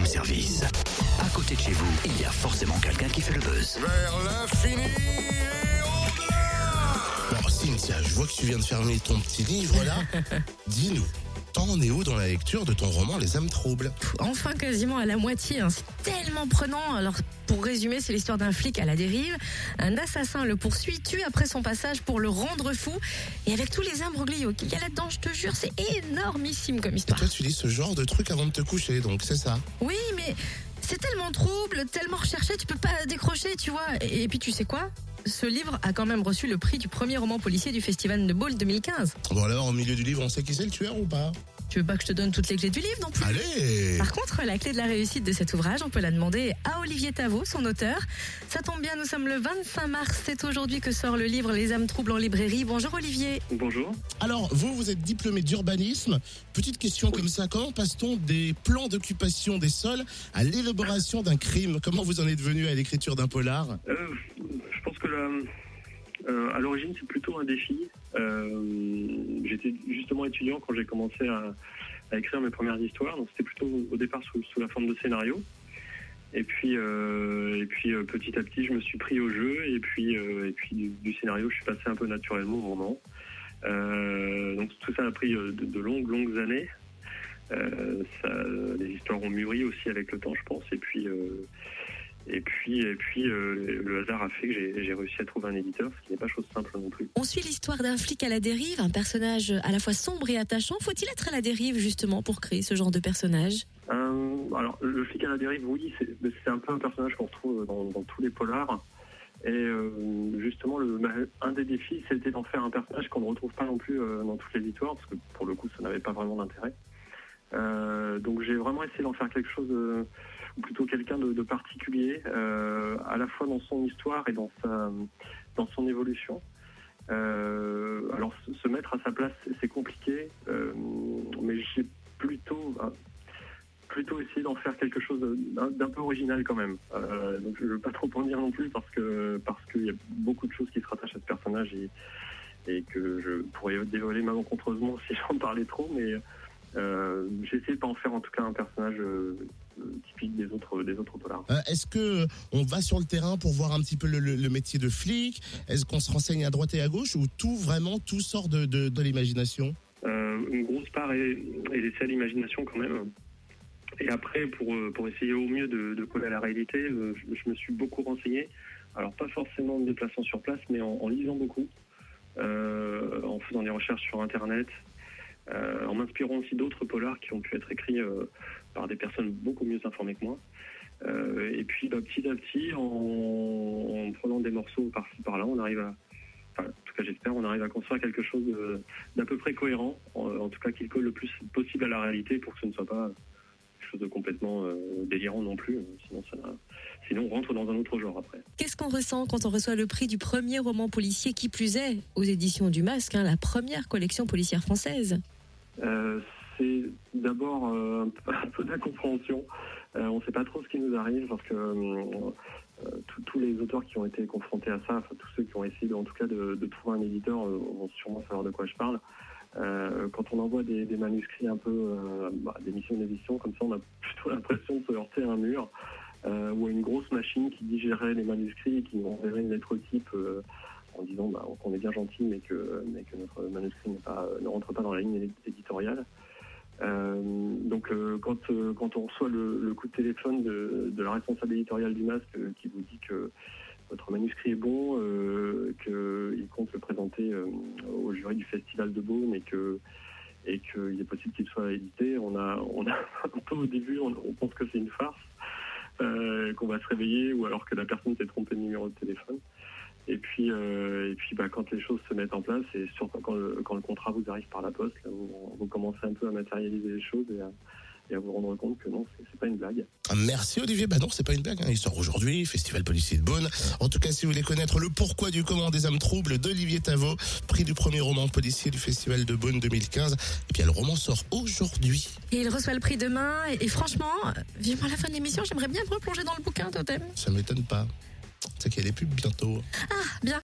room service. À côté de chez vous, il y a forcément quelqu'un qui fait le buzz. Vers l'infini et au-delà. Bon, Cynthia, je vois que tu viens de fermer ton petit livre là. Dis-nous, t'en es où dans la lecture de ton roman Les âmes troubles? Enfin, quasiment à la moitié. C'est tellement prenant. Alors, pour résumer, c'est l'histoire d'un flic à la dérive. Un assassin le poursuit, tue après son passage pour le rendre fou. Et avec tous les imbroglios qu'il y a là-dedans, je te jure, c'est énormissime comme Et histoire. toi, tu lis ce genre de truc avant de te coucher, donc c'est ça? Oui, mais c'est tellement trouble, tellement recherché, tu peux pas décrocher, tu vois. Et puis, tu sais quoi ? Ce livre a quand même reçu le prix du premier roman policier du Festival de Bâle 2015. Bon alors, au milieu du livre, on sait qui c'est le tueur ou pas? Tu veux pas que je te donne toutes les clés du livre non plus ? Allez! Par contre, la clé de la réussite de cet ouvrage, on peut la demander à Olivier Tavot, son auteur. Ça tombe bien, nous sommes le 25 mars. C'est aujourd'hui que sort le livre Les âmes troubles en librairie. Bonjour Olivier. Bonjour. Alors, vous êtes diplômé d'urbanisme. Petite question comme ça, comment passe-t-on des plans d'occupation des sols à l'élaboration d'un crime? Comment vous en êtes venu à l'écriture d'un polar? Je pense que à l'origine, c'est plutôt un défi. J'étais justement étudiant quand j'ai commencé à écrire mes premières histoires, donc c'était plutôt au départ sous la forme de scénario. Et puis petit à petit, je me suis pris au jeu, et puis du scénario, je suis passé un peu naturellement au roman. Donc tout ça a pris de longues années. Les histoires ont mûri aussi avec le temps, je pense. Et puis le hasard a fait que j'ai réussi à trouver un éditeur, ce qui n'est pas chose simple non plus. On suit l'histoire d'un flic à la dérive, un personnage à la fois sombre et attachant. Faut-il être à la dérive justement pour créer ce genre de personnage ? Alors le flic à la dérive, oui, c'est un peu un personnage qu'on retrouve dans tous les polars. Et justement, un des défis, c'était d'en faire un personnage qu'on ne retrouve pas non plus dans toutes les histoires, parce que pour le coup, ça n'avait pas vraiment d'intérêt. Donc j'ai vraiment essayé d'en faire quelque chose, ou plutôt quelqu'un de particulier, à la fois dans son histoire et dans son évolution. Alors se mettre à sa place, c'est compliqué, mais j'ai plutôt essayer d'en faire quelque chose d'un peu original quand même. Donc je ne veux pas trop en dire non plus parce qu'il y a beaucoup de choses qui se rattachent à ce personnage et que je pourrais dévoiler malencontreusement si j'en parlais trop, mais j'ai essayé de pas en faire en tout cas un personnage typique des autres polars. Est-ce que on va sur le terrain pour voir un petit peu le métier de flic? Est-ce qu'on se renseigne à droite et à gauche ou tout sort de l'imagination? Une grosse part est laissée à l'imagination quand même. Et après, pour essayer au mieux de coller à la réalité, je me suis beaucoup renseigné. Alors pas forcément en me déplaçant sur place, mais en lisant beaucoup, en faisant des recherches sur Internet, en m'inspirant aussi d'autres polars qui ont pu être écrits par des personnes beaucoup mieux informées que moi. Et puis petit à petit, en prenant des morceaux par-ci par-là, on arrive en tout cas j'espère, on arrive à construire quelque chose d'à peu près cohérent, en tout cas qui colle le plus possible à la réalité pour que ce ne soit pas quelque chose de complètement délirant non plus, sinon on rentre dans un autre genre après. Qu'est-ce qu'on ressent quand on reçoit le prix du premier roman policier, qui plus est aux éditions du Masque, la première collection policière française? C'est d'abord un peu d'incompréhension. On ne sait pas trop ce qui nous arrive parce que tous les auteurs qui ont été confrontés à ça, enfin tous ceux qui ont essayé en tout cas de trouver un éditeur vont sûrement savoir de quoi je parle. Quand on envoie des manuscrits un peu des missions d'édition comme ça, on a plutôt l'impression de se heurter à un mur ou à une grosse machine qui digérait les manuscrits et qui nous enverrait une lettre type en disant qu'on est bien gentil mais que notre manuscrit ne rentre pas dans la ligne éditoriale. Donc quand on reçoit le coup de téléphone de la responsable éditoriale du Masque qui vous dit que votre manuscrit est bon, qu'il compte le présenter au jury du Festival de Beaune et qu'il est possible qu'il soit édité, on a un peu au début, on pense que c'est une farce, qu'on va se réveiller ou alors que la personne s'est trompée de numéro de téléphone. Et puis quand les choses se mettent en place, et surtout quand le contrat vous arrive par la poste, là, vous commencez un peu à matérialiser les choses et à vous rendre compte que non, c'est pas une blague. Merci Olivier. Non, c'est pas une blague. Il sort aujourd'hui, Festival policier de Beaune. En tout cas, si vous voulez connaître le pourquoi du comment des âmes troubles d'Olivier Tavot, prix du premier roman policier du Festival de Beaune 2015. Et puis le roman sort aujourd'hui. Et il reçoit le prix demain. Et franchement, vivement la fin de l'émission, j'aimerais bien me replonger dans le bouquin, Totem. Ça m'étonne pas. C'est qu'il y a des pubs bientôt. Ah, bien.